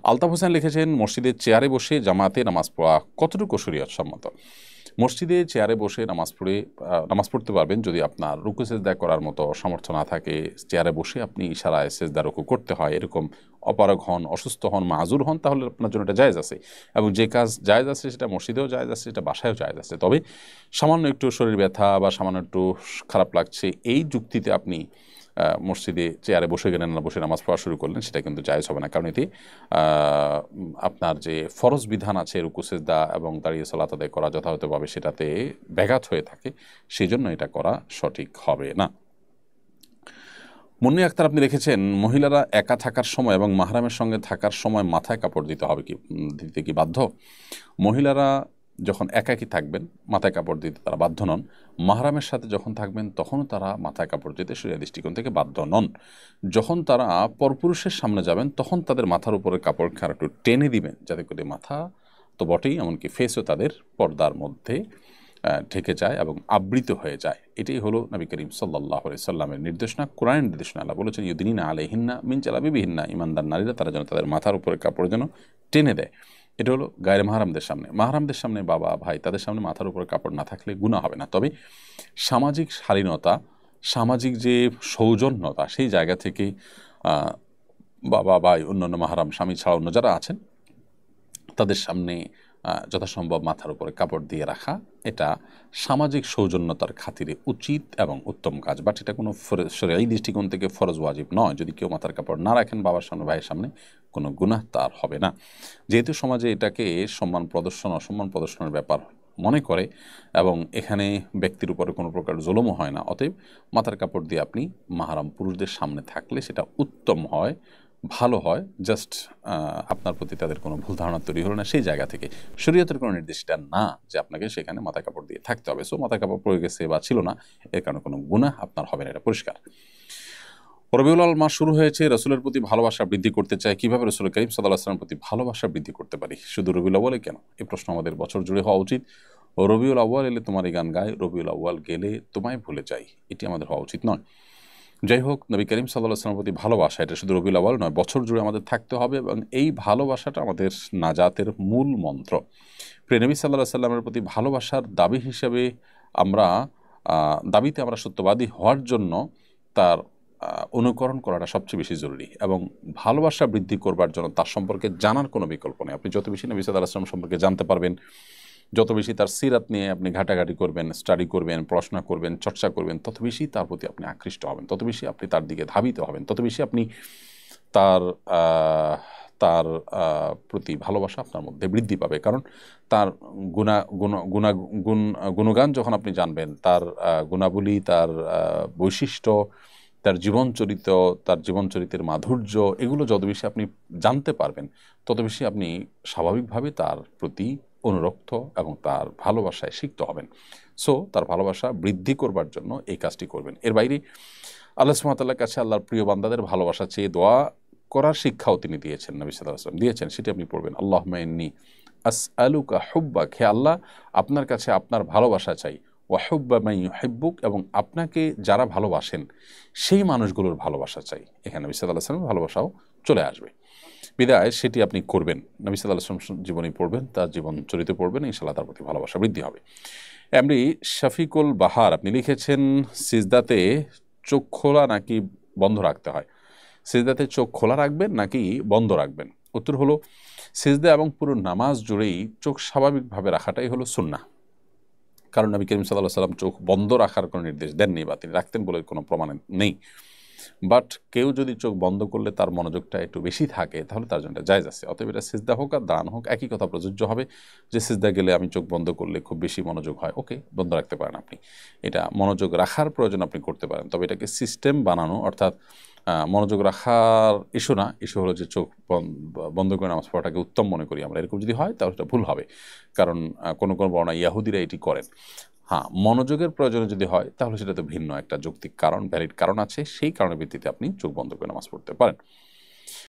আলতাফ হোসেন লিখেছেন, মসজিদের চেয়ারে বসে জামাতে নামাজ পড়া কতটুকু শরীয়ত সম্মত? মসজিদে চেয়ারে বসে নামাজ পড়তে পারবেন যদি আপনার রুকু সেজদা করার মতো সামর্থ্য না থাকে। চেয়ারে বসে আপনি ইশারায় সেজদা রুকু করতে হয়, এরকম অপারগ হন, অসুস্থ হন, মাযুর হন, তাহলে আপনার জন্য এটা জায়েজ আছে। এবং যে কাজ জায়েজ আছে সেটা মসজিদেও জায়েজ আছে, সেটা বাসায়ও জায়েজ আছে। তবে সামান্য একটু শরীর ব্যথা বা সামান্য একটু খারাপ লাগছে, এই যুক্তিতে আপনি মসজিদে চেয়ারে বসে গেলেন না, বসে নামাজ পড়া শুরু করলেন, সেটা কিন্তু জায়েজ হবে না। কারণ এতে আপনার যে ফরজ বিধান আছে রুকু সেজদা এবং দাঁড়িয়ে সালাত আদায় করা যথাযথভাবে, সেটাতে ব্যাঘাত হয়ে থাকে, সেই জন্য এটা করা সঠিক হবে না। মুন্নি আক্তার আপনি লিখেছেন, মহিলারা একা থাকার সময় এবং মাহরামের সঙ্গে থাকার সময় মাথায় কাপড় দিতে কি বাধ্য? মহিলারা যখন একাকী থাকবেন মাথায় কাপড় দিতে তারা বাধ্য নন। মাহরামের সাথে যখন থাকবেন তখনও তারা মাথায় কাপড় দিতে শরীয়ত দৃষ্টিকোণ থেকে বাধ্য নন। যখন তারা পরপুরুষের সামনে যাবেন তখন তাদের মাথার উপরে কাপড় খার একটু টেনে দিবেন, যাতে করে মাথা তো বটেই, এমনকি ফেসও তাদের পর্দার মধ্যে ঢেকে যায় এবং আবৃত হয়ে যায়। এটাই হলো নবী করিম সাল্লাল্লাহু আলাইহি সাল্লামের নির্দেশনা, কোরআনের নির্দেশনা। আল্লাহ বলেছেন, ইউদিনিনা আলাইহিন্না মিন জালাবিবিহিন্না, ঈমানদার নারীরা তারা যেন তাদের মাথার উপরে কাপড় যেন টেনে দেয়। এটা হলো গায়ের মাহরামদের সামনে। মাহরামদের সামনে, বাবা ভাই, তাদের সামনে মাথার উপরে কাপড় না থাকলে গুনাহ হবে না। তবে সামাজিক শালীনতা, সামাজিক যে সৌজন্যতা, সেই জায়গা থেকে বাবা ভাই, অন্যান্য মাহরাম, স্বামী ছাড়া অন্য যারা আছেন তাদের সামনে যথাসম্ভব মাথার উপরে কাপড় দিয়ে রাখা, এটা সামাজিক সৌজন্যতার খাতিরে উচিত এবং উত্তম কাজ। বাট এটা কোনো শরীয়ী দৃষ্টিকোণ থেকে ফরজ ওয়াজিব নয়। যদি কেউ মাথার কাপড় না রাখেন বাবার সামনে, ভাইয়ের সামনে, কোনো গুনাহ তার হবে না। যেহেতু সমাজে এটাকে সম্মান প্রদর্শন, অসম্মান প্রদর্শনের ব্যাপার মনে করে এবং এখানে ব্যক্তির উপরে কোনো প্রকার জুলুমও হয় না, অতএব মাথার কাপড় দিয়ে আপনি মাহরাম পুরুষদের সামনে থাকলে সেটা উত্তম হয়, ভালো হয়। জাস্ট আপনার প্রতি তাদের কোনো ভুল ধারণা তৈরি হলো না, সেই জায়গা থেকে শরীয়তের কোনো নির্দেশটা না যে আপনাকে সেখানে মাথা কাপড় দিয়ে থাকতে হবে। সো মাথা কাপড় পরে গেছে বা ছিল না, এর কারণে কোনো গুনাহ আপনার হবে না, এটা পরিষ্কার। রবিউল আউয়াল মাস শুরু হয়েছে, রসুলের প্রতি ভালোবাসা বৃদ্ধি করতে চাই, কিভাবে রসুল করিম সাল্লাল্লাহু আলাইহি ওয়াসাল্লামের প্রতি ভালোবাসা বৃদ্ধি করতে পারি? শুধু রবিউল আউয়ালে কেন? এই প্রশ্ন আমাদের বছর জুড়ে হওয়া উচিত। রবিউল আউয়াল এলে তোমারই গান গায়, রবিউল আউয়াল গেলে তোমায় ভুলে যাই, এটি আমাদের হওয়া উচিত নয়। যাই হোক, নবী করিম সাল্লাল্লাহু আলাইহি ওয়াসাল্লামের প্রতি ভালোবাসা, এটা শুধু রবিউল আউয়াল নয়, বছর জুড়ে আমাদের থাকতে হবে এবং এই ভালোবাসাটা আমাদের নাজাতের মূল মন্ত্র। প্রিয় নবী সাল্লাল্লাহু আলাইহি ওয়াসাল্লামের প্রতি ভালোবাসার দাবি হিসেবে আমরা দাবিতে আমরা সত্যবাদী হওয়ার জন্য তার অনুকরণ করাটা সবচেয়ে বেশি জরুরি। এবং ভালোবাসা বৃদ্ধি করবার জন্য তার সম্পর্কে জানার কোনো বিকল্প নেই। আপনি যত বেশি নবী সাল্লাল্লাহু আলাইহি ওয়াসাল্লাম সম্পর্কে জানতে পারবেন, যত বেশি তার সিরাত নিয়ে আপনি ঘাটাঘাটি করবেন, স্টাডি করবেন, পড়াশোনা করবেন, চর্চা করবেন, তত বেশি তার প্রতি আপনি আকৃষ্ট হবেন, তত বেশি আপনি তার দিকে ধাবিত হবেন, তত বেশি আপনি তার তার প্রতি ভালোবাসা আপনার মধ্যে বৃদ্ধি পাবে। কারণ তার গুণগান যখন আপনি জানবেন, তার গুণাবলী, তার বৈশিষ্ট্য, তার জীবনচরিত, তার জীবনচরিতের মাধুর্য, এগুলো যত বেশি আপনি জানতে পারবেন, তত বেশি আপনি স্বাভাবিকভাবে তার প্রতি অনুরক্ত এবং তার ভালোবাসায় সিক্ত হবেন। সো তার ভালোবাসা বৃদ্ধি করবার জন্য এই কাজটি করবেন। এর বাইরে আল্লাহ সুবহানাহু ওয়া তাআলার কাছে আল্লাহর প্রিয় বান্দাদের ভালোবাসা চেয়ে দোয়া করার শিক্ষাও তিনি দিয়েছেন, নবী সাল্লাল্লাহু আলাইহি ওয়াসাল্লাম দিয়েছেন, সেটি আপনি পড়বেন। আল্লাহুম্মা ইন্নী আসআলুকা হুব্বাক, হে আল্লাহ আপনার কাছে আপনার ভালোবাসা চাই, ওয়া হুব্বা মান ইউহিব্বুক, এবং আপনাকে যারা ভালোবাসেন সেই মানুষগুলোর ভালোবাসা চাই। এখানে নবী সাল্লাল্লাহু আলাইহি ওয়াসাল্লামের ভালোবাসাও চলে আসবে। বিদায় সেটি আপনি করবেন, নবী সাল্লাল্লাহু আলাইহি ওয়াসাল্লাম জীবনী পড়বেন, তার জীবন চরিত্র পড়বেন, ইনশাআল্লাহ তার প্রতি ভালোবাসা বৃদ্ধি হবে। এমনি শফিকুল বাহার আপনি লিখেছেন, সিজদাতে চোখ খোলা নাকি বন্ধ রাখতে হয়? সিজদাতে চোখ খোলা রাখবেন নাকি বন্ধ রাখবেন? উত্তর হলো, সিজদা এবং পুরো নামাজ জুড়েই চোখ স্বাভাবিকভাবে রাখাটাই হলো সুন্নাহ। কারণ নবী করিম সাল্লাল্লাহু আলাইহি ওয়াসাল্লাম চোখ বন্ধ রাখার কোনো নির্দেশ দেননি বা তিনি রাখতেন বলে কোনো প্রমাণ নেই। বাট কেউ যদি চোখ বন্ধ করলে তার মনোযোগটা একটু বেশি থাকে, তাহলে তার জন্য জায়েজ আছে। অতএব এটা সিজদা হোক আর দান হোক, একই কথা প্রযোজ্য হবে। যে সিজদা গেলে আমি চোখ বন্ধ করলে খুব বেশি মনোযোগ হয়, ওকে, বন্ধ রাখতে পারেন আপনি, এটা মনোযোগ রাখার প্রয়োজন আপনি করতে পারেন। তবে এটাকে সিস্টেম বানানো, অর্থাৎ মনোযোগ রাখার ইস্যু না, ইস্যু হলো যে চোখ বন্ধ করে নামাজ পড়াটাকে উত্তম মনে করি আমরা, এরকম যদি হয় তাহলে এটা ভুল হবে। কারণ কোনো কোনো বর্ণনা ইয়াহুদিরা এটি করেন। হ্যাঁ, মনোযোগের প্রয়োজনে যদি হয় তাহলে সেটা তো ভিন্ন একটা যৌক্তিক কারণ, ভ্যালিড কারণ আছে, সেই কারণের ভিত্তিতে আপনি চোখ বন্ধ করে নামাজ পড়তে পারেন।